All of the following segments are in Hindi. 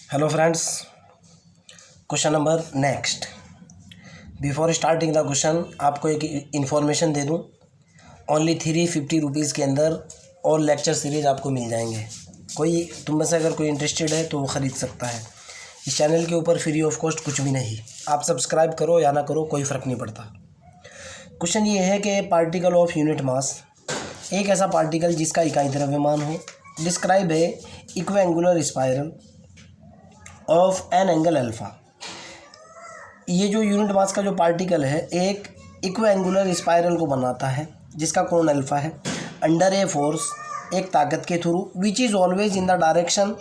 Hello friends, question number next. Before starting the question आपको एक इन्फॉर्मेशन दे दूं। ओनली 350 रुपीज़ के अंदर और लेक्चर सीरीज़ आपको मिल जाएंगे। कोई तुम में से अगर कोई इंटरेस्टेड है तो वो ख़रीद सकता है। इस चैनल के ऊपर फ्री ऑफ कॉस्ट कुछ भी नहीं, आप सब्सक्राइब करो या ना करो कोई फ़र्क नहीं पड़ता। क्वेश्चन ये है कि पार्टिकल ऑफ यूनिट मास, एक ऐसा पार्टिकल जिसका इकाई द्रव्यमान हो, डिस्क्राइब है equiangular spiral of an angle alpha. ये जो यूनिट मास का जो पार्टिकल है एक इक्वेंगुलर स्पाइरल को बनाता है जिसका कोण अल्फ़ा है, अंडर ए फोर्स, एक ताकत के through, which is always in the direction,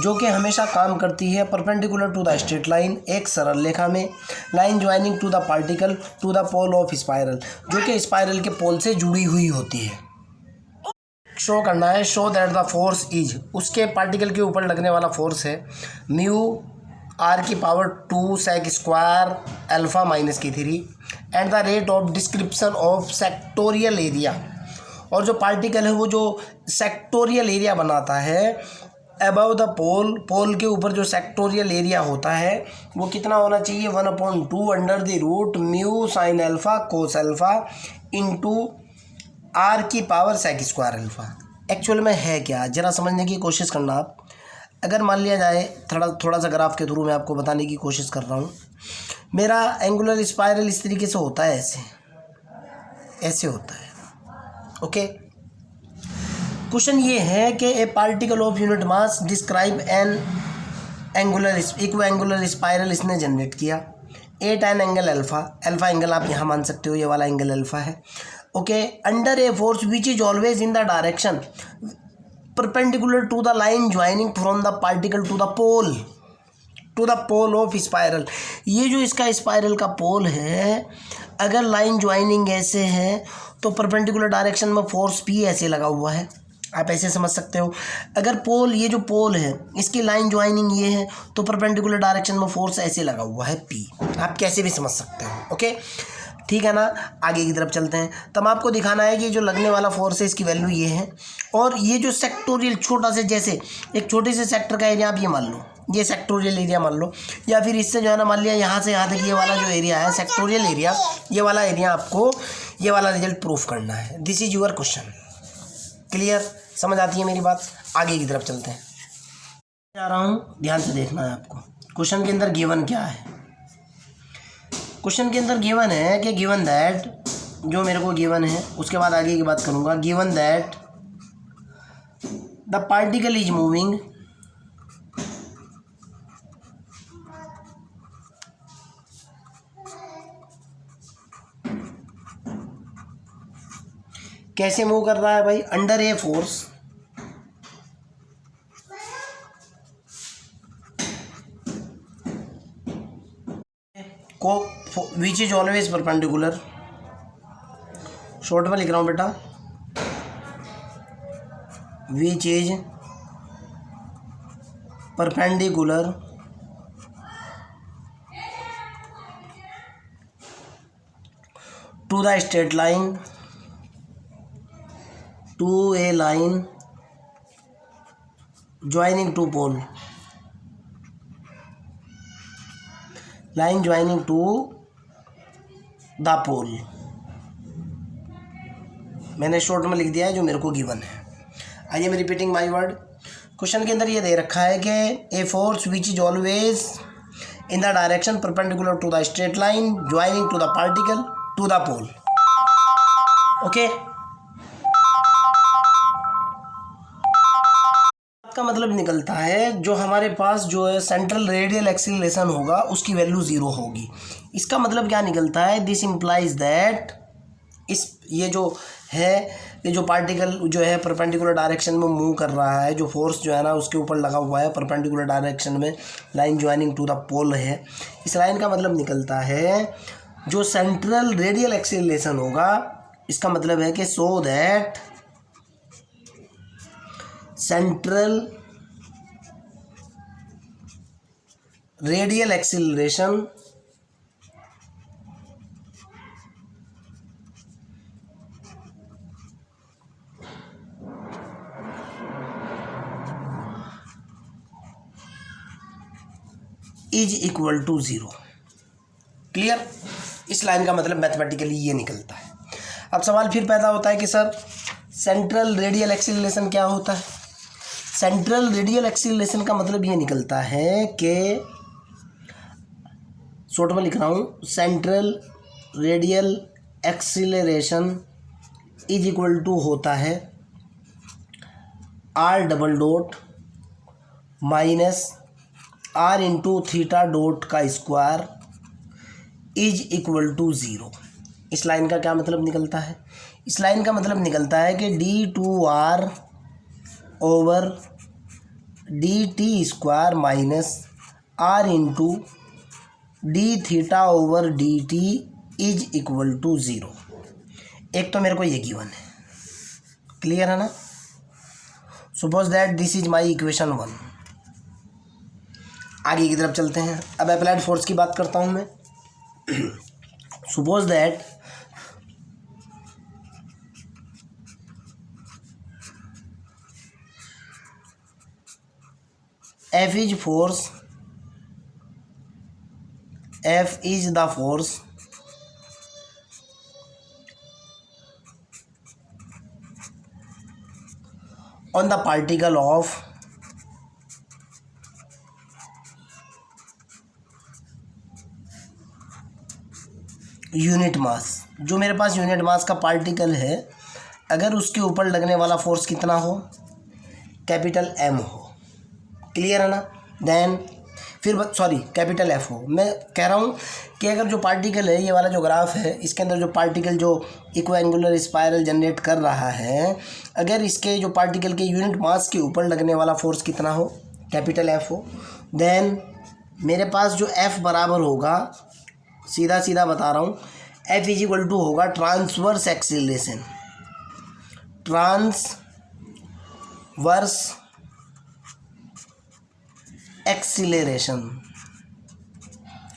जो कि हमेशा काम करती है perpendicular to the straight line, एक सरल रेखा में, line joining to the particle to the pole of spiral, जो कि स्पाइरल के पोल से जुड़ी हुई होती है। शो करना है, show that the force is, उसके पार्टिकल के ऊपर लगने वाला फोर्स है म्यू आर की power 2 sec square alpha minus की 3 and the rate of description of sectorial area, और जो पार्टिकल है वो जो सेक्टोरियल एरिया बनाता है अबव द पोल, पोल के ऊपर जो सेक्टोरियल एरिया होता है वो कितना होना चाहिए, 1/2 under the root mu sine alpha cos alpha into r की power sec square alpha. Actual में है क्या, ज़रा समझने की कोशिश करना आप। अगर मान लिया जाए, थोड़ा सा ग्राफ के थ्रू मैं आपको बताने की कोशिश कर रहा हूँ। मेरा एंगुलर स्पाइरल इस तरीके से होता है, ऐसे होता है। ओके, क्वेश्चन ये है कि a particle of unit mass describe an angular equiangular spiral इसने जनरेट किया। A tan angle alpha, alpha angle आप यहाँ मान सकते हो, ये वाला एंगल अल्फ़ा है। Okay, under a force which is always in the direction perpendicular to the line joining from the particle to the pole of spiral. ये जो इसका स्पाइरल का पोल है, अगर लाइन ज्वाइनिंग ऐसे है तो परपेंडिकुलर डायरेक्शन में फोर्स पी ऐसे लगा हुआ है, आप ऐसे समझ सकते हो। अगर पोल, ये जो पोल है इसकी लाइन ज्वाइनिंग ये है तो परपेंडिकुलर डायरेक्शन में फोर्स ऐसे लगा हुआ है पी, आप कैसे भी समझ सकते हो। ओके, ठीक है ना। आगे की तरफ चलते हैं। तब आपको दिखाना है कि जो लगने वाला फोर्स है इसकी वैल्यू ये है, और ये जो सेक्टोरियल छोटा से, जैसे एक छोटे से सेक्टर का एरिया आप ये मान लो, ये सेक्टोरियल एरिया मान लो, या फिर इससे जो है ना मान लिया यहाँ से यहाँ तक ये वाला जो एरिया है सेक्टोरियल एरिया, ये वाला एरिया आपको ये वाला रिजल्ट प्रूफ करना है। This is your question. Clear, समझ आती है मेरी बात। आगे की तरफ चलते हैं, जा रहा हूँ, ध्यान से देखना है आपको। क्वेश्चन के अंदर गिवन क्या है, क्वेश्चन के अंदर गिवन है कि गिवन दैट, जो मेरे को गिवन है उसके बाद आगे की बात करूंगा। Given that the particle is moving कैसे मूव कर रहा है भाई, अंडर ए फोर्स को which is always perpendicular, short में लिख रहा हूँ बेटा, which is perpendicular to the straight line, to a line joining to pole, line joining to the pole. मैंने शॉर्ट में लिख दिया है जो मेरे को गिवन है। आइए मैं रिपीटिंग माय वर्ड। क्वेश्चन के अंदर ये दे रखा है कि a force which is always in the direction perpendicular to the straight line joining to the particle to the pole. Okay, का मतलब निकलता है जो हमारे पास जो है सेंट्रल रेडियल एक्सीलरेशन होगा उसकी वैल्यू 0 होगी। इसका मतलब क्या निकलता है, दिस इम्प्लाइज दैट ये जो है, ये जो पार्टिकल जो है परपेंडिकुलर डायरेक्शन में मूव कर रहा है, जो फोर्स जो है ना उसके ऊपर लगा हुआ है परपेंडिकुलर डायरेक्शन में, लाइन ज्वाइनिंग टू द पोल है। इस लाइन का मतलब निकलता है जो सेंट्रल रेडियल एक्सीलरेशन होगा, इसका मतलब है कि so that central radial acceleration is equal to 0। Clear? इस लाइन का मतलब मैथमेटिकली ये निकलता है। अब सवाल फिर पैदा होता है कि सर सेंट्रल रेडियल एक्सीलरेशन क्या होता है? सेंट्रल रेडियल एक्सीलरेशन का मतलब ये निकलता है कि शॉर्ट में लिख रहा हूँ, central radial acceleration is equal to होता है r double dot minus r into theta dot का स्क्वायर इज इक्वल टू 0। इस लाइन का क्या मतलब निकलता है? इस लाइन का मतलब निकलता है कि d2r over d t square minus r into d theta over d t is equal to 0। एक तो मेरे को ये गिवन है, क्लियर है ना? Suppose that this is my equation 1। आगे की तरफ चलते हैं। अब अप्लाइड फोर्स की बात करता हूँ मैं। Suppose that F is force, F is the force on the particle of unit mass. जो मेरे पास यूनिट मास का पार्टिकल है, अगर उसके ऊपर लगने वाला फोर्स कितना हो? कैपिटल M हो। क्लियर है ना? देन फिर सॉरी कैपिटल F हो। मैं कह रहा हूँ कि अगर जो पार्टिकल है, ये वाला जो ग्राफ है, इसके अंदर जो पार्टिकल जो इक्विएंगुलर स्पाइरल जनरेट कर रहा है, अगर इसके जो पार्टिकल के यूनिट मास के ऊपर लगने वाला फोर्स कितना हो? कैपिटल F हो। देन मेरे पास जो F बराबर होगा, सीधा सीधा बता रहा हूँ, F इज इक्वल टू होगा ट्रांसवर्स एक्सीलरेशन। ट्रांसवर्स एक्सीलरेशन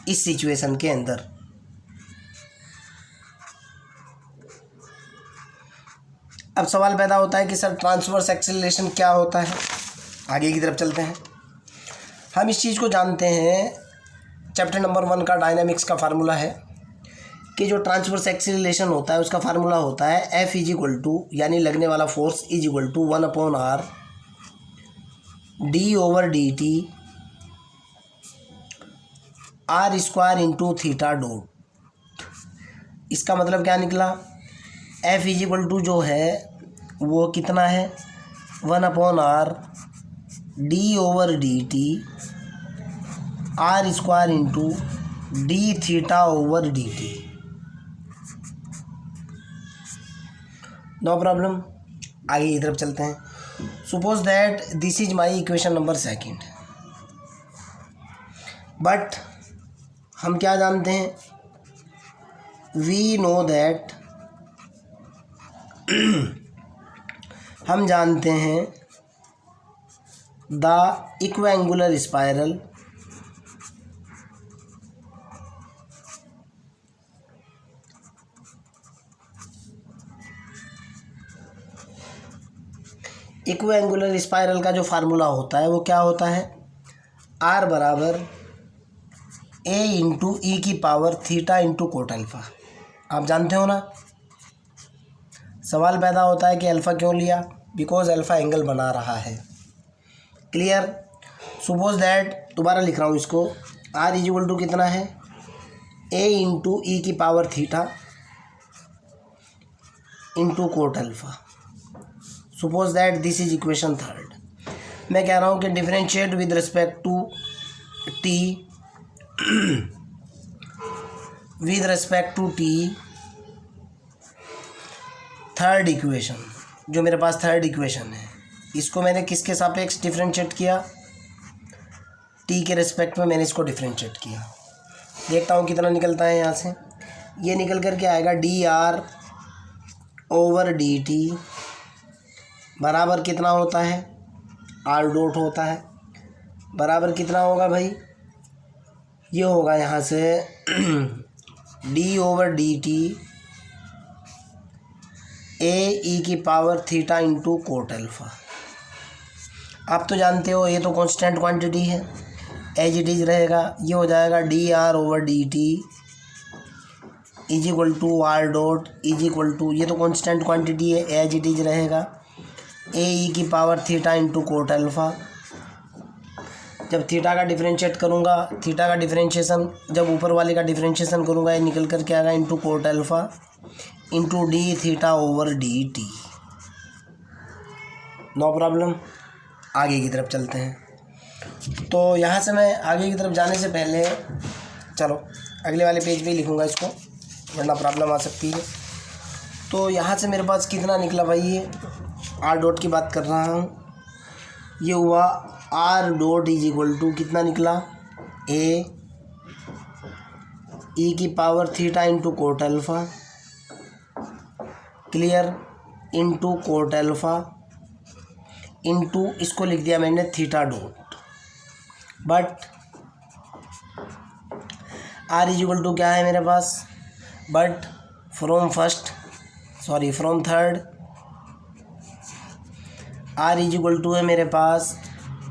इस सिचुएशन के अंदर। अब सवाल पैदा होता है कि सर ट्रांसवर्स एक्सीलरेशन क्या होता है? आगे की तरफ चलते हैं। हम इस चीज़ को जानते हैं, चैप्टर नंबर 1 का डायनामिक्स का फार्मूला है कि जो ट्रांसवर्स एक्सीलरेशन होता है उसका फार्मूला होता है F इज इक्वल टू, यानी लगने वाला force is equal to 1/r d over d t r square into theta dot. इसका मतलब क्या निकला? F इज इक्वल टू जो है वो कितना है? 1/r d over d t r square into d theta over d t. No problem. आगे की तरफ चलते हैं। Suppose that this is my equation number 2। But हम क्या जानते हैं? वी नो दैट हम जानते हैं द इक्विएंगुलर स्पाइरल इक्विएंगुलर स्पाइरल का जो फार्मूला होता है वो क्या होता है? R बराबर A इंटू ई की power theta into cot alpha. आप जानते हो ना? सवाल पैदा होता है कि अल्फ़ा क्यों लिया? बिकॉज अल्फ़ा एंगल बना रहा है। क्लियर? सपोज दैट दोबारा लिख रहा हूँ इसको, R इज इक्वल टू कितना है? A इंटू ई की power theta into cot alpha. Suppose that this is equation 3। मैं कह रहा हूँ कि differentiate with respect to t with respect to t third equation. जो मेरे पास थर्ड इक्वेशन है, इसको मैंने किसके सापेक्ष डिफरेंशिएट किया? t के रिस्पेक्ट में मैंने इसको डिफरेंशिएट किया। देखता हूँ कितना निकलता है यहाँ से। ये निकल कर के आएगा dr ओवर dt बराबर कितना होता है? r डॉट होता है। बराबर कितना होगा भाई? ये होगा यहाँ से d over d t A E की power theta into cot alpha. आप तो जानते हो ये तो कांस्टेंट क्वांटिटी है, एज इट इज रहेगा। ये हो जाएगा dr/dt is equal to r dot is equal to, ये तो कांस्टेंट क्वांटिटी है, एज इट इज रहेगा AE⁻θ इंटू कोट अल्फ़ा। जब थीटा का डिफरेंशिएट करूँगा, थीटा का डिफरेंशिएशन जब ऊपर वाले का डिफरेंशिएशन करूँगा, ये निकल कर के आएगा into cot alpha into dθ/dt। No problem. आगे की तरफ चलते हैं। तो यहाँ से मैं आगे की तरफ जाने से पहले, चलो अगले वाले पेज पे ही लिखूँगा इसको, वरना प्रॉब्लम आ सकती है। तो यहाँ से मेरे पास कितना निकला भाई, ये आर डॉट की बात कर रहा हूँ। ये हुआ r dot is equal to कितना निकला, AE⁻θ into cot alpha, clear, into cot alpha into, इसको लिख दिया मैंने theta dot. But r is equal to क्या है मेरे पास, but from third r is equal to है मेरे पास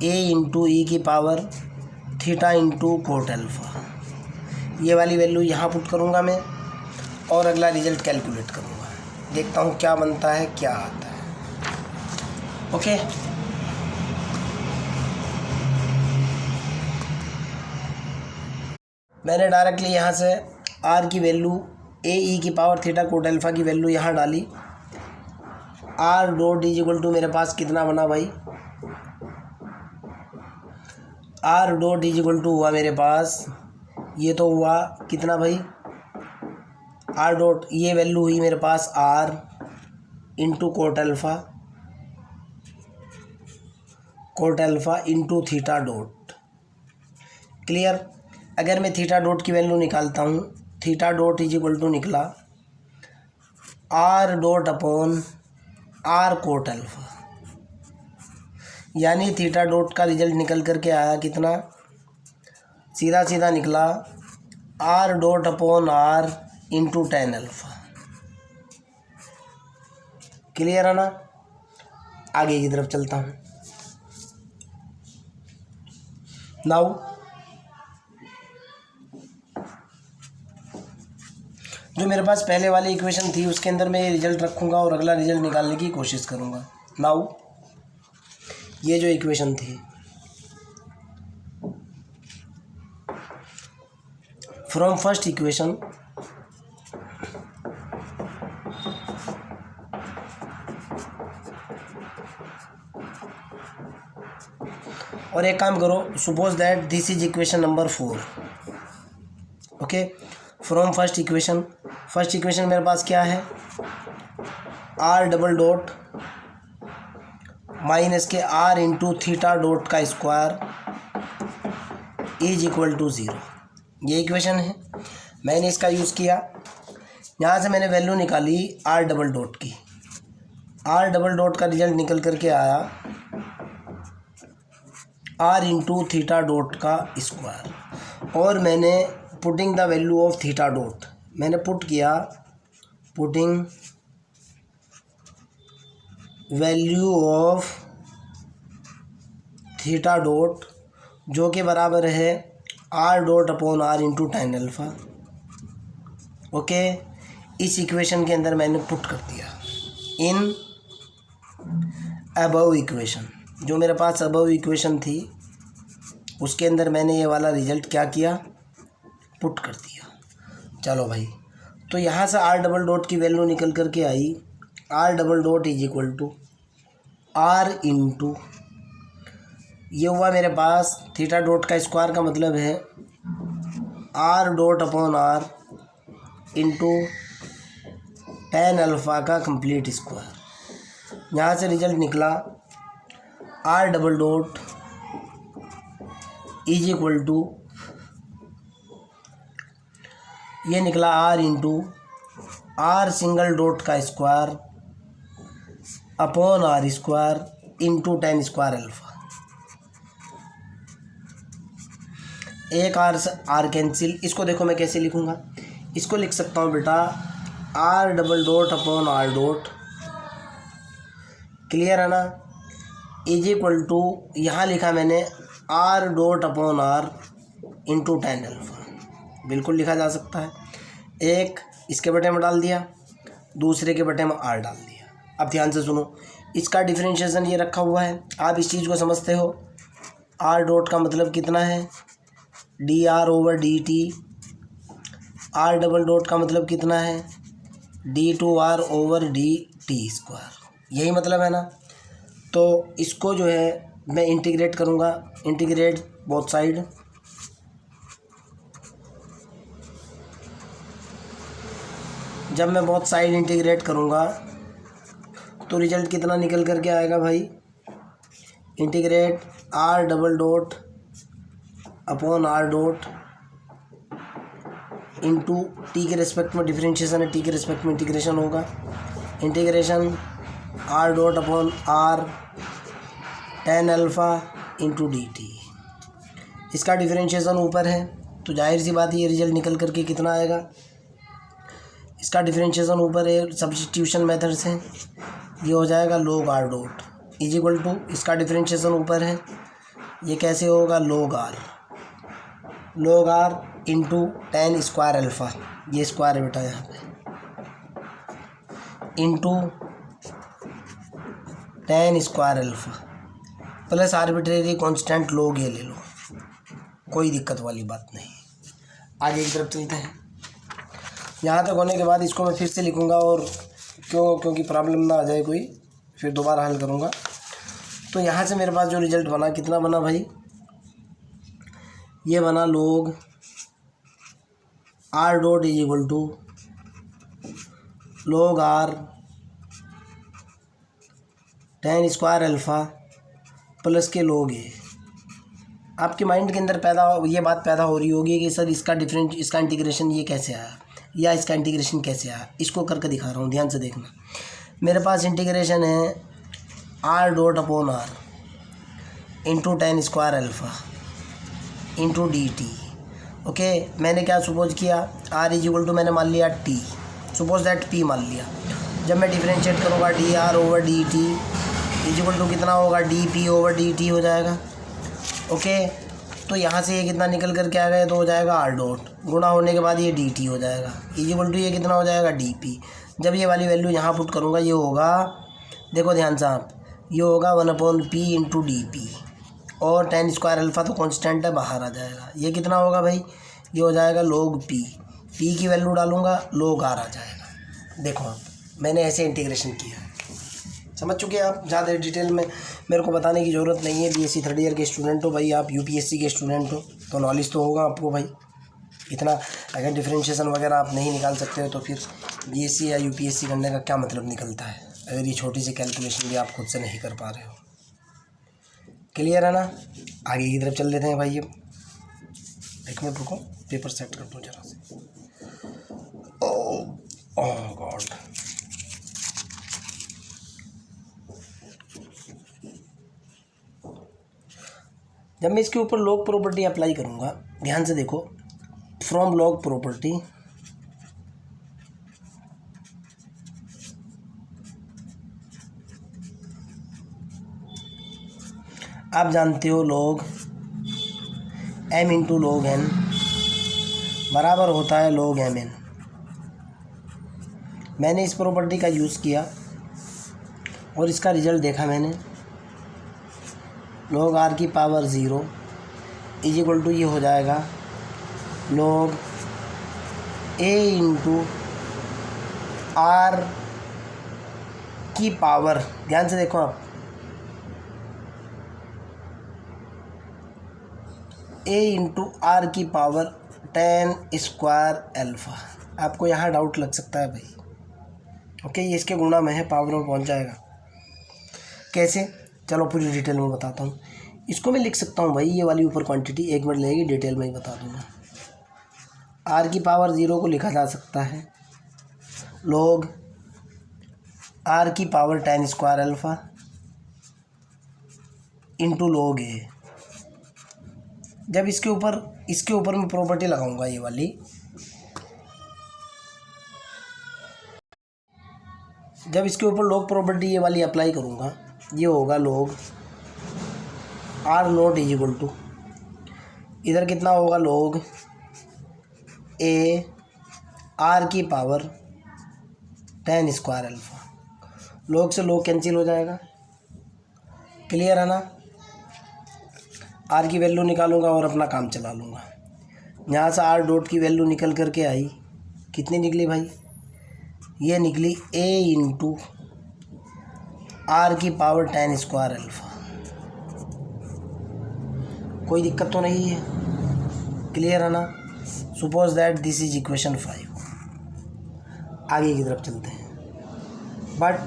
A into E⁻θ into cot alpha. ये वाली वैल्यू यहाँ पुट करूँगा मैं और अगला रिजल्ट कैलकुलेट करूँगा, देखता हूँ क्या बनता है, क्या आता है। ओके, मैंने डायरेक्टली यहाँ से आर की वैल्यू AE⁻θ कोट अल्फ़ा की वैल्यू यहाँ डाली। R dot is equal to मेरे पास कितना बना भाई, r dot is equal to हुआ मेरे पास, ये तो हुआ कितना भाई, आर डॉट ये वैल्यू हुई मेरे पास r into cot alpha into theta dot, clear. अगर मैं थीटा डॉट की वैल्यू निकालता हूँ, theta dot is equal to निकला r dot upon r cot alpha, यानी थीटा डॉट का रिजल्ट निकल कर के आया कितना, सीधा सीधा निकला r dot upon r into tan alpha, clear है ना। आगे की तरफ चलता हूँ। नाउ जो मेरे पास पहले वाली इक्वेशन थी उसके अंदर मैं ये रिजल्ट रखूँगा और अगला रिजल्ट निकालने की कोशिश करूँगा। नाउ ये जो इक्वेशन थी, फ्रॉम फर्स्ट इक्वेशन और एक काम करो, suppose that this is equation number 4। Okay, from first equation मेरे पास क्या है, आर डबल डॉट माइनस के आर इंटू थीटा डॉट का स्क्वायर इज इक्वल टू 0। ये इक्वेशन है, मैंने इसका यूज़ किया। यहाँ से मैंने वैल्यू निकाली आर डबल डॉट की, आर डबल डॉट का रिजल्ट निकल करके आया आर इंटू थीटा डॉट का स्क्वायर, और मैंने putting the value of theta dot, मैंने पुट किया putting value of theta dot जो कि बराबर है r dot upon r into tan alpha. Okay, इस इक्वेशन के अंदर मैंने पुट कर दिया इन अबव इक्वेशन, जो मेरे पास अबव इक्वेशन थी उसके अंदर मैंने ये वाला रिजल्ट क्या किया, पुट कर दिया। चलो भाई, तो यहाँ से आर डबल डॉट की वैल्यू निकल कर के आई, r double dot is equal to r into, ये हुआ मेरे पास थीटा डॉट का स्क्वायर का मतलब है r dot upon r into tan alpha का कंप्लीट स्क्वायर। यहाँ से रिजल्ट निकला r double dot is equal to, ये निकला r into r single dot का square upon r square into tan square alpha. एक आर कैंसिल, इसको देखो मैं कैसे लिखूँगा, इसको लिख सकता हूँ बेटा r double dot upon r dot, clear है ना, इज इक्वल टू, यहाँ लिखा मैंने r dot upon r into tan alpha, बिल्कुल लिखा जा सकता है। एक इसके बटे में डाल दिया, दूसरे के बटे में आर डाल दिया। अब ध्यान से सुनो, इसका डिफरेंशिएशन ये रखा हुआ है, आप इस चीज़ को समझते हो। आर डॉट का मतलब कितना है, d r over d t. R double dot का मतलब कितना है, d two r over d t square, यही मतलब है ना। तो इसको जो है मैं इंटीग्रेट करूँगा, इंटीग्रेट बोथ साइड। जब मैं बोथ साइड इंटीग्रेट करूँगा तो रिजल्ट कितना निकल कर के आएगा भाई, integrate r double dot upon r dot into t के रिस्पेक्ट में डिफरेंशिएशन है, टी के रिस्पेक्ट में इंटीग्रेशन होगा, integration r dot upon r tan alpha into d t. इसका डिफरेंशिएशन ऊपर है तो जाहिर सी बात है ये रिजल्ट निकल करके कितना आएगा, इसका डिफरेंशिएशन ऊपर है, सब्स्टिट्यूशन मेथड से ये हो जाएगा log r dot is equal to, इसका डिफरेंशिएशन ऊपर है, ये कैसे होगा log r into tan square alpha, ये स्क्वायर है बेटा यहाँ पे, into tan square alpha plus arbitrary constant log ये ले लो, कोई दिक्कत वाली बात नहीं। आगे की तरफ चलते हैं। यहाँ तक होने के बाद इसको मैं फिर से लिखूँगा, और क्योंकि प्रॉब्लम ना आ जाए कोई, फिर दोबारा हल करूँगा। तो यहाँ से मेरे पास जो रिज़ल्ट बना, कितना बना भाई, ये बना log r dot is equal to log r tan square alpha plus k log a। आपके माइंड के अंदर ये बात पैदा हो रही होगी कि सर इसका इंटीग्रेशन ये कैसे आया, या इसका इंटीग्रेशन कैसे आया। इसको करके दिखा रहा हूँ, ध्यान से देखना। मेरे पास इंटीग्रेशन है r dot upon r into tan square alpha into d t. Okay, मैंने क्या सपोज किया, आर इज इक्वल टू मैंने मान लिया टी, सपोज दैट पी मान लिया। जब मैं डिफरेंशिएट करूँगा d r over d t is equal to कितना होगा, d p over d t हो जाएगा। ओके, तो यहाँ से ये कितना निकल कर के आ गया, तो हो जाएगा आर डॉट, गुणा होने के बाद ये डी टी हो जाएगा, इज इक्वल टू ये कितना हो जाएगा डी पी। जब ये वाली वैल्यू यहाँ पुट करूँगा, ये होगा, देखो ध्यान से आप, ये होगा one upon P into D P, और टेन स्क्वायर अल्फ़ा तो कांस्टेंट है, बाहर आ जाएगा। ये कितना होगा भाई, ये हो जाएगा log p, p की वैल्यू डालूँगा log r आ जाएगा। देखो आप, मैंने ऐसे इंटीग्रेशन किया है, समझ चुके हैं आप। ज़्यादा डिटेल में मेरे को बताने की ज़रूरत नहीं है। बीएससी थर्ड ईयर के स्टूडेंट हो भाई, आप यूपीएससी के स्टूडेंट हो, तो नॉलेज तो होगा आपको भाई इतना। अगर डिफरेंशिएशन वगैरह आप नहीं निकाल सकते हो तो फिर बीएससी या यूपीएससी करने का क्या मतलब निकलता है, अगर ये छोटी सी कैलकुलेशन भी आप खुद से नहीं कर पा रहे हो। क्लियर है ना। आगे की तरफ चल लेते हैं भाई। अब एक मिनट रुको, पेपर सेट कर दूँ जरा से। ओह गॉड, जब मैं इसके ऊपर लॉग प्रॉपर्टी अप्लाई करूँगा, ध्यान से देखो, फ्रॉम लॉग प्रॉपर्टी आप जानते हो log m into log n बराबर होता है log m n। मैंने इस प्रॉपर्टी का यूज़ किया और इसका रिज़ल्ट देखा मैंने, log r की पावर 0 इज इक्वल टू ये हो जाएगा log a इंटू r की पावर, ध्यान से देखो आप, a इंटू आर की पावर 10 स्क्वायर अल्फ़ा। आपको यहाँ डाउट लग सकता है भाई, ओके, ये इसके गुणा में है, पावर में पहुँच जाएगा कैसे, चलो पूरी डिटेल में बताता हूँ। इसको मैं लिख सकता हूँ भाई, ये वाली ऊपर क्वांटिटी 1 मिनट लगेगी, डिटेल में ही बता दूँगा। आर की पावर 0 को लिखा जा सकता है log आर की power 10 square alpha into log a। जब इसके ऊपर मैं प्रॉपर्टी लगाऊंगा ये वाली, जब इसके ऊपर log प्रॉपर्टी ये वाली अप्लाई करूंगा, ये होगा log r naught is equal to, इधर कितना होगा log ए आर की पावर 10 स्क्वायर अल्फ़ा, log से log कैंसिल हो जाएगा, क्लियर है ना। आर की वैल्यू निकालूंगा और अपना काम चला लूँगा। यहाँ से आर डॉट की वैल्यू निकल करके आई, कितनी निकली भाई, ये निकली ए इंटू आर की पावर 10 स्क्वायर अल्फ़ा। कोई दिक्कत तो नहीं है, क्लियर है ना। Suppose that this is equation 5। आगे की तरफ चलते हैं। बट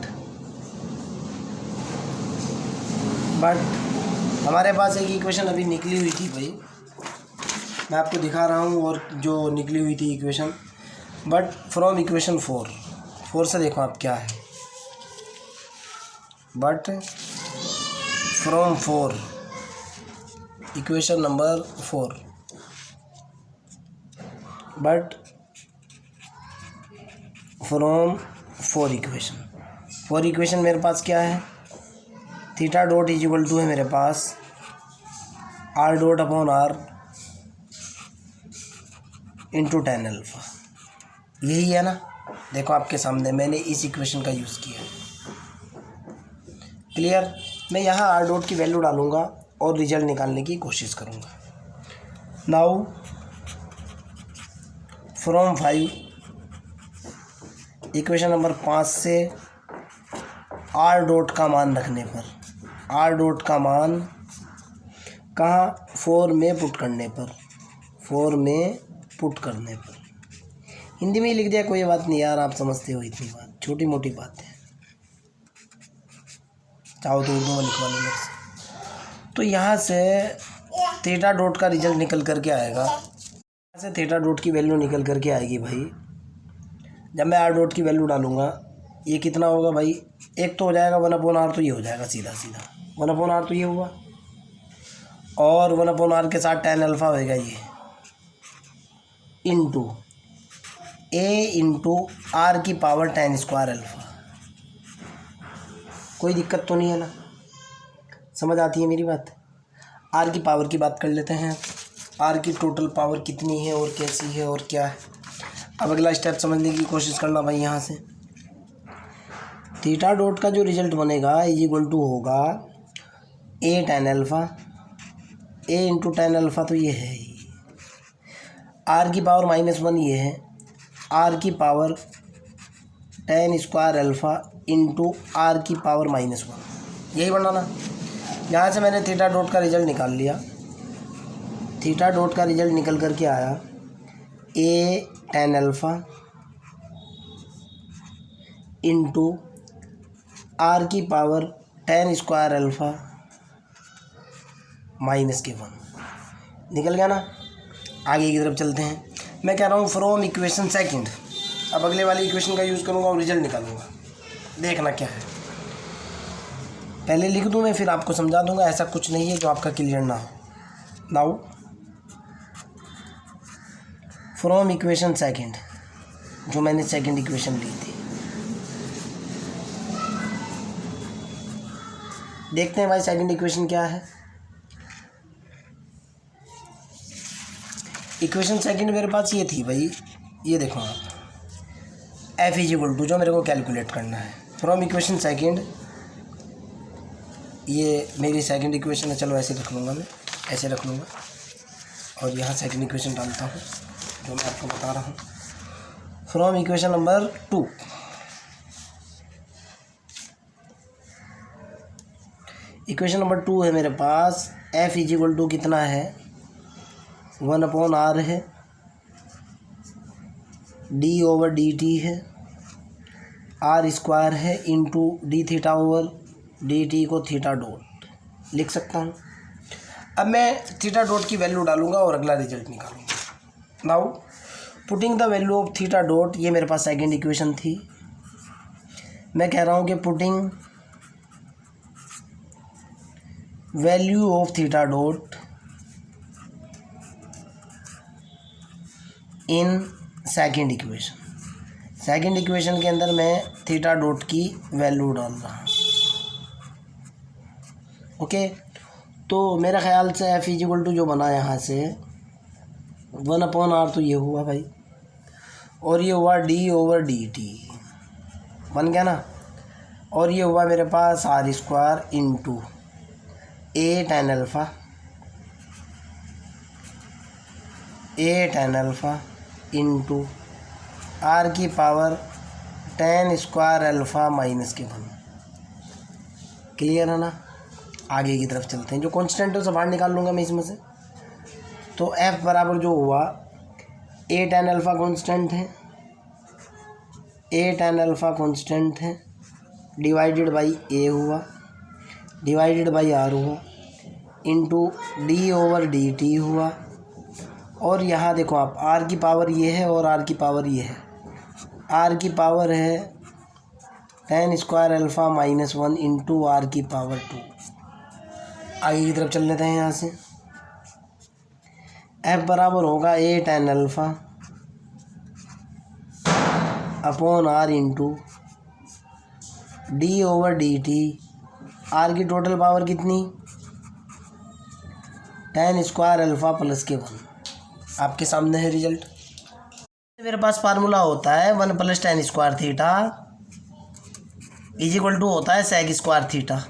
हमारे पास एक इक्वेशन अभी निकली हुई थी भाई, मैं आपको दिखा रहा हूँ, और जो निकली हुई थी इक्वेशन, बट फ्रॉम इक्वेशन 4 से देखो आप क्या है। But from 4, equation number 4, but from 4 equation मेरे पास क्या है, theta dot is equal to है मेरे पास r dot upon r into 10 alpha, यही है ना। देखो आपके सामने मैंने इस इक्वेशन का यूज़ किया है, क्लियर। मैं यहाँ आर डॉट की वैल्यू डालूँगा और रिजल्ट निकालने की कोशिश करूँगा। नाउ फ्रॉम 5, इक्वेशन नंबर 5 से आर डॉट का मान रखने पर, आर डॉट का मान कहाँ, 4 में पुट करने पर, 4 में पुट करने पर, हिंदी में ही लिख दिया, कोई बात नहीं यार, आप समझते हो इतनी बात, छोटी मोटी बात है, चाहो तो उर्दू में लिखवा लो मेरे से। तो यहाँ से थीटा डॉट का रिजल्ट निकल करके आएगा, यहाँ से थीटा डॉट की वैल्यू निकल करके आएगी भाई। जब मैं आर डॉट की वैल्यू डालूँगा, ये कितना होगा भाई, एक तो हो जाएगा 1/r, तो ये हो जाएगा सीधा 1/r, तो ये हुआ, और 1/r के साथ 10 अल्फ़ा होएगा ये, इंटू ए इंटू आर की पावर 10 स्क्वायर अल्फ़ा। कोई दिक्कत तो नहीं है ना, समझ आती है मेरी बात। आर की पावर की बात कर लेते हैं, आर की टोटल पावर कितनी है और कैसी है और क्या है। अब अगला स्टेप समझने की कोशिश करना भाई। यहाँ से थीटा डॉट का जो रिजल्ट बनेगा इज इक्वल टू होगा ए 10 अल्फ़ा, ए इंटू 10 अल्फ़ा तो ये है ही, आर की पावर -1 ये है, आर की power 10 square alpha into r की पावर -1, यही बनाना। यहाँ से मैंने थीटा डॉट का रिजल्ट निकाल लिया, थीटा डॉट का रिजल्ट निकल करके आया ए 10 अल्फ़ा इंटू आर की पावर 10 स्क्वायर अल्फ़ा -1, निकल गया ना। आगे की तरफ चलते हैं। मैं कह रहा हूँ फ्रॉम इक्वेशन सेकंड, अब अगले वाली इक्वेशन का यूज़ करूँगा और रिजल्ट निकालूंगा, देखना क्या है। पहले लिख दूँ मैं, फिर आपको समझा दूँगा, ऐसा कुछ नहीं है जो आपका क्लियर ना हो। नाउ फ्रॉम इक्वेशन सेकंड, जो मैंने सेकंड इक्वेशन ली थी, देखते हैं भाई सेकंड इक्वेशन क्या है। इक्वेशन सेकंड मेरे पास ये थी भाई, ये देखो आप, एफ इज इक्वल टू, जो मेरे को कैलकुलेट करना है फ्रॉम इक्वेशन सेकंड, ये मेरी सेकंड इक्वेशन है। चलो ऐसे रख लूँगा, मैं ऐसे रख लूँगा और यहाँ सेकंड इक्वेशन डालता हूँ जो मैं आपको बता रहा हूँ। From equation number 2, equation number 2 है मेरे पास, एफ इज इक्वल टू कितना है, 1/r है, d/dt है, आर स्क्वायर है, into d theta over d T को थीटा डॉट लिख सकता हूँ। अब मैं थीटा डॉट की वैल्यू डालूंगा और अगला रिजल्ट निकालूंगा। Now putting the value of theta dot, ये मेरे पास सेकंड इक्वेशन थी। मैं कह रहा हूँ कि putting value of theta dot in second equation, second equation के अंदर मैं थीटा डॉट की वैल्यू डाल रहा हूँ। ओके, तो मेरा ख्याल से एफ इजिकल टू जो बना यहाँ से 1/r तो ये हुआ भाई, और ये हुआ d/dt बन गया ना, और ये हुआ मेरे पास r² into a tan alpha into r की पावर tan² अल्फ़ा -1। क्लियर है ना। आगे की तरफ चलते हैं, जो कांस्टेंट है उसे बाहर निकाल लूँगा मैं इसमें से। तो f बराबर जो हुआ a tan अल्फ़ा कांस्टेंट है, a tan अल्फ़ा कांस्टेंट है, डिवाइडेड बाई a हुआ, डिवाइडेड बाई r हुआ, इंटू d/dt हुआ, और यहाँ देखो आप r की पावर ये है और r की पावर ये है। r की पावर है tan² अल्फ़ा -1 इंटू r की पावर 2। आगे की तरफ चल लेते हैं यहाँ से। f बराबर होगा a tan alpha upon r into d/dt। r की टोटल पावर कितनी, tan² अल्फ़ा +1। आपके सामने है रिजल्ट। मेरे पास फार्मूला होता है 1 + tan² थीटा इजिक्वल टू होता है sec² थीटा।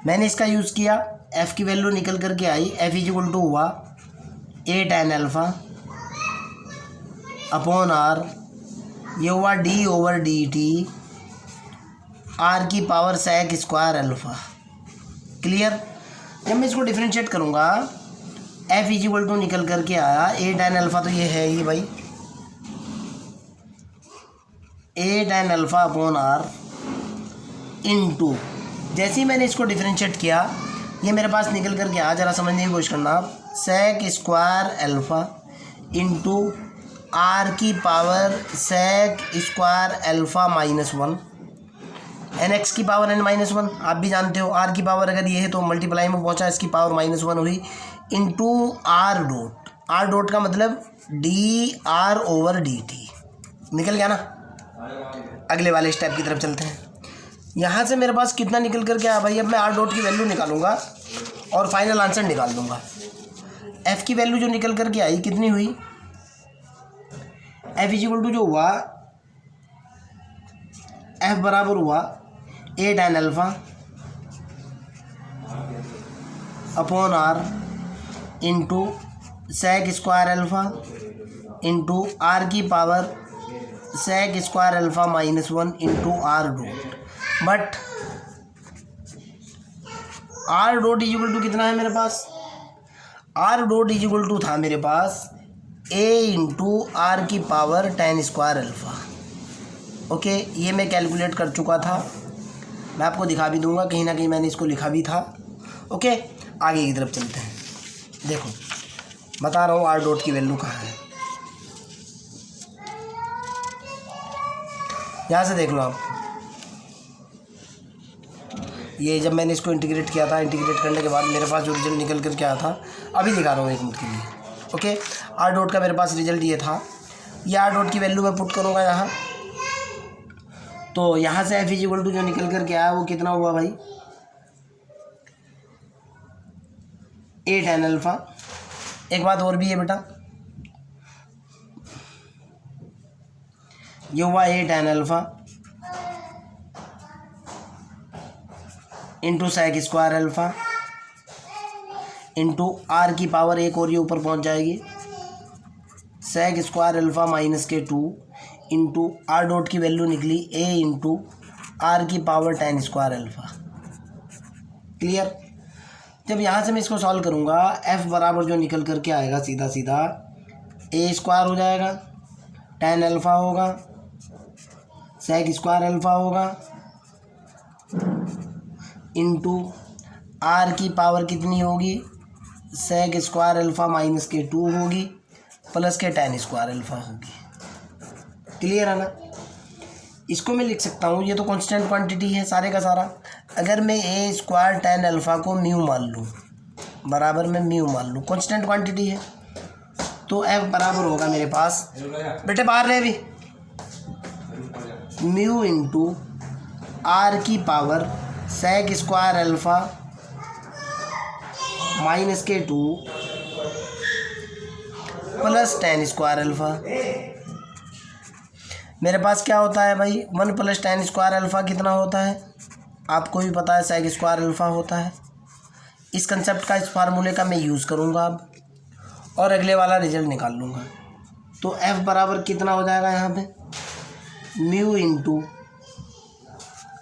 मैंने इसका यूज़ किया, f की वैल्यू निकल करके आई, f इजिक्वल टू हुआ a tan alpha upon r, ये हुआ d/dt r की पावर sec² अल्फ़ा। क्लियर। जब मैं इसको डिफरेंशिएट करूँगा f इजिक्वल टू निकल करके आया a tan अल्फ़ा, तो ये है ही भाई a tan alpha upon r into, जैसे ही मैंने इसको डिफरेंशिएट किया ये मेरे पास निकल करके आया, ज़रा समझने की कोशिश करना आप, sec² अल्फ़ा इंटू r की पावर sec² अल्फ़ा -1 nx की पावर n-1। आप भी जानते हो r की पावर अगर ये है तो मल्टीप्लाई में पहुंचा, इसकी पावर -1 हुई, इंटू r डॉट का मतलब dr/dt निकल गया ना। अगले वाले स्टेप की तरफ चलते हैं। यहाँ से मेरे पास कितना निकल करके आया भाई, अब मैं r डॉट की वैल्यू निकालूंगा और फाइनल आंसर निकाल दूंगा। f की वैल्यू जो निकल करके आई कितनी हुई, f इजिक्वल टू जो हुआ, f बराबर हुआ a tan alpha upon r into sec² alpha into r की power sec² alpha -1 into r dot. But r dot is equal to कितना है मेरे पास, r डॉट इजिक्वल टू था मेरे पास a इंटू r की पावर tan² अल्फ़ा। ओके, ये मैं कैलकुलेट कर चुका था, मैं आपको दिखा भी दूंगा, कहीं ना कहीं मैंने इसको लिखा भी था। ओके, आगे की तरफ चलते हैं। देखो बता रहा हूँ r डॉट की वैल्यू कहाँ है, यहाँ से देख लो आप। ये जब मैंने इसको इंटीग्रेट किया था, इंटीग्रेट करने के बाद मेरे पास जो रिजल्ट निकल कर क्या था अभी दिखा रहा हूँ एक मिनट के लिए। ओके, r डॉट का मेरे पास रिजल्ट ये था, ये r डॉट की वैल्यू मैं पुट करूँगा यहाँ, तो यहाँ से f इजिक्वल टू जो निकल कर के आया वो कितना हुआ भाई, a tan अल्फ़ा। एक बात और भी है बेटा, ये हुआ a tan alpha into sec² alpha into r की पावर एक और ये ऊपर पहुँच जाएगी sec² alpha -2 into r dot की वैल्यू निकली a इंटू r की पावर tan² अल्फ़ा। क्लियर। जब यहाँ से मैं इसको सॉल्व करूँगा f बराबर जो निकल करके आएगा सीधा सीधा a² हो जाएगा, tan अल्फ़ा होगा, sec² अल्फ़ा होगा इंटू r की पावर कितनी होगी, sec² अल्फ़ा -2 होगी प्लस के tan² अल्फ़ा होगी। क्लियर है ना। इसको मैं लिख सकता हूँ, ये तो कांस्टेंट क्वांटिटी है सारे का सारा। अगर मैं a² tan अल्फ़ा को म्यू मान लूँ, बराबर में म्यू मान लूँ, कांस्टेंट क्वांटिटी है, तो f बराबर होगा मेरे पास, बेटे बाहर रहे भी, म्यू इंटू r की power sec² alpha -k2 plus tan square alpha. मेरे पास क्या होता है भाई, 1 + tan स्क्वायर अल्फ़ा कितना होता है, आपको भी पता है sec स्क्वायर अल्फ़ा होता है। इस कंसेप्ट का, इस फार्मूले का मैं यूज़ करूँगा अब, और अगले वाला रिजल्ट निकाल लूँगा। तो f बराबर कितना हो जाएगा यहाँ पे, म्यू इंटू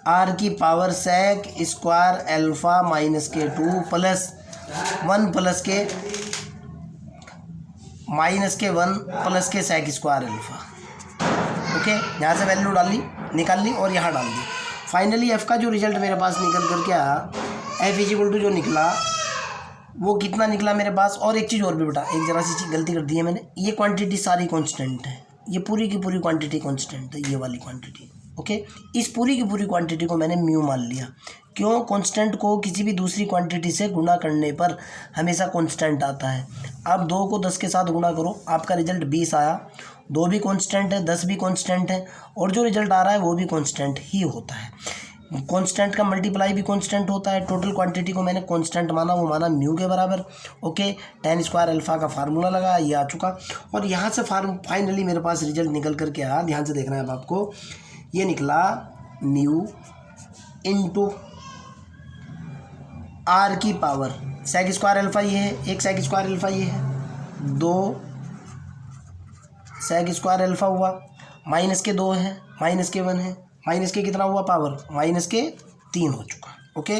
r की power sec square alpha -k2 plus 1 + k sec square alpha. Okay, यहाँ से वैल्यू डाल ली, निकाल ली और यहाँ डाल दी। फाइनली f का जो रिजल्ट मेरे पास निकल कर के आया, f = जो निकला वो कितना निकला मेरे पास। और एक चीज़ और भी बेटा, एक जरा सी गलती कर दी है मैंने, ये क्वांटिटी सारी कांस्टेंट है, ये पूरी की पूरी क्वांटिटी कांस्टेंट है, ये वाली क्वांटिटी। ओके, इस पूरी की पूरी क्वांटिटी को मैंने म्यू मान लिया। क्यों, कांस्टेंट को किसी भी दूसरी क्वांटिटी से गुणा करने पर हमेशा कांस्टेंट आता है। आप 2 को 10 के साथ गुणा करो, आपका रिजल्ट 20 आया। 2 भी कांस्टेंट है, 10 भी कांस्टेंट है, और जो रिजल्ट आ रहा है वो भी कांस्टेंट ही होता है। कांस्टेंट का मल्टीप्लाई भी कांस्टेंट होता है। टोटल क्वांटिटी को मैंने कांस्टेंट माना, वो माना म्यू के बराबर। ओके, tan स्क्वायर अल्फ़ा का फार्मूला लगा, ये आ चुका। और यहाँ से फाइनली मेरे पास रिजल्ट निकल करके आया, ध्यान से देखना है अब आपको। ये निकला म्यू इंटू r की पावर sec स्क्वायर अल्फ़ा ये है, एक sec स्क्वायर अल्फ़ा ये है, 2 sec स्क्वायर अल्फ़ा हुआ, -2 है, -1 है, -k कितना हुआ पावर, -3 हो चुका। ओके,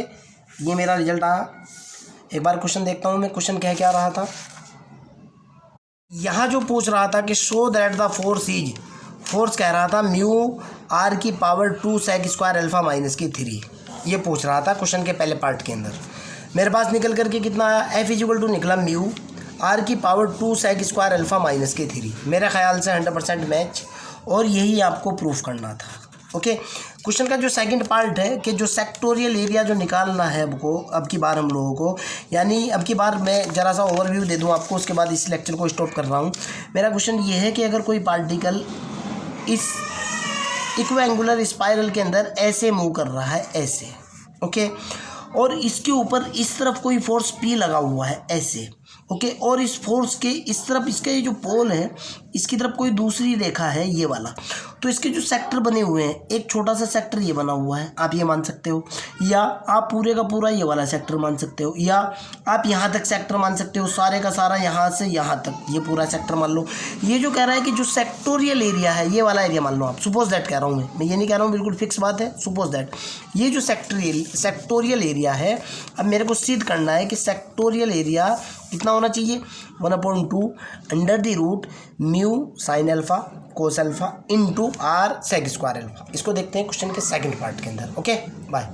ये मेरा रिजल्ट आया। एक बार क्वेश्चन देखता हूँ मैं, क्वेश्चन कह क्या रहा था। यहाँ जो पूछ रहा था कि शो दैट द फोर्स कह रहा था म्यू r की पावर 2 sec स्क्वायर अल्फ़ा -3, ये पूछ रहा था क्वेश्चन के पहले पार्ट के अंदर। मेरे पास निकल करके कितना आया, f = निकला म्यू r की पावर 2 sec स्क्वायर अल्फ़ा -3। मेरे ख्याल से 100% मैच, और यही आपको प्रूफ करना था। ओके, क्वेश्चन का जो सेकंड पार्ट है कि जो सेक्टोरियल एरिया जो निकालना है हमको अब की बार हम लोगों को, यानी अब की बार मैं ज़रा सा ओवरव्यू दे दूं आपको, उसके बाद इस लेक्चर को स्टॉप कर रहा हूं। मेरा क्वेश्चन ये है कि अगर कोई पार्टिकल इस इक्विएंगुलर स्पाइरल के अंदर ऐसे मूव कर रहा है, ऐसे, ओके, और इसके ऊपर इस तरफ कोई फोर्स P लगा हुआ है ऐसे, ओके, और इस फोर्स के इस तरफ इसका ये जो पोल है, इसकी तरफ कोई दूसरी रेखा है ये वाला, तो इसके जो सेक्टर बने हुए हैं, एक छोटा सा सेक्टर ये बना हुआ है, आप ये मान सकते हो, या आप पूरे का पूरा ये वाला सेक्टर मान सकते हो, या आप यहाँ तक सेक्टर मान सकते हो, सारे का सारा यहाँ से यहाँ तक ये पूरा सेक्टर मान लो। ये जो कह रहा है कि जो सेक्टोरियल एरिया है, ये वाला एरिया मान लो आप, सपोज दैट कह रहा हूँ मैं ये नहीं कह रहा हूँ बिल्कुल फिक्स बात है, सपोज दैट ये जो सेक्टोरियल एरिया है, अब मेरे को सिद्ध करना है कि सेक्टोरियल एरिया कितना होना चाहिए, 1/2 √, mu sine alpha cos alpha into r sec square alpha. इसको देखते हैं क्वेश्चन के सेकंड पार्ट के अंदर। Okay, bye.